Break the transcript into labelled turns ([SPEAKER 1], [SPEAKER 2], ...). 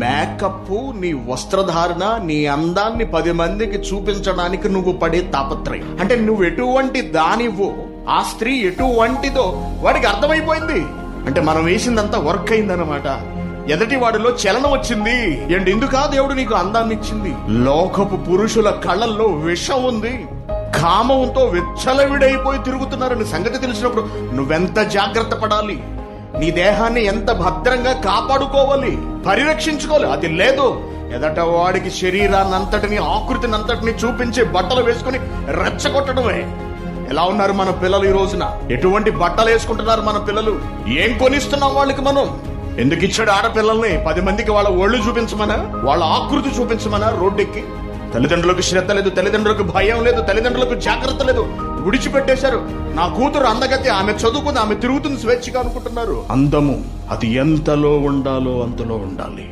[SPEAKER 1] Makeup, నీ వస్త్రధారణ, నీ అందాన్ని 10 మందికి చూపించడానికి నువ్వు పడే తాపత్రయం. అంటే నువ్వు ఎటువంటి దానివో, ఆ స్త్రీ ఎటువంటిదో వాడికి అర్థమైపోయింది. అంటే మనం వేసిందంతా వర్క్ అయిందనమాట. ఎదటి వాడిలో చలనం వచ్చింది. ఎందుకా దేవుడు నీకు అందాన్ని ఇచ్చింది? లోకపు పురుషుల కళ్ళల్లో విషం ఉంది. కామంతో విచ్చలవిడైపోయి తిరుగుతున్నారని సంగతి తెలిసినప్పుడు నువ్వెంత జాగ్రత్త పడాలి, నీ దేహాన్ని ఎంత భద్రంగా కాపాడుకోవాలి, పరిరక్షించుకోవాలి. అది లేదు, ఎదట వాడికి శరీరాన్ని అంతటిని, ఆకృతిని అంతటిని చూపించి బట్టలు వేసుకుని రెచ్చగొట్టడమే. ఎలా ఉన్నారు మన పిల్లలు ఈ రోజున? ఎటువంటి బట్టలు వేసుకుంటున్నారు మన పిల్లలు? ఏం కొనిస్తున్నాం వాళ్ళకి మనం? ఎందుకు ఇచ్చాడు ఆడపిల్లల్ని? 10 మందికి వాళ్ళ ఒళ్ళు చూపించమనా, వాళ్ళ ఆకృతి చూపించమనా రోడ్డెక్కి? తల్లిదండ్రులకు శ్రద్ధ లేదు, తల్లిదండ్రులకు భయం లేదు, తల్లిదండ్రులకు జాగ్రత్త లేదు. విడిచిపెట్టేశారు. నా కూతురు అందగతి, ఆమె చదువుకుంది, ఆమె తిరుగుతుంది స్వేచ్ఛగా అనుకుంటున్నారు. అందము అది ఎంతలో ఉండాలో అంతలో ఉండాలి.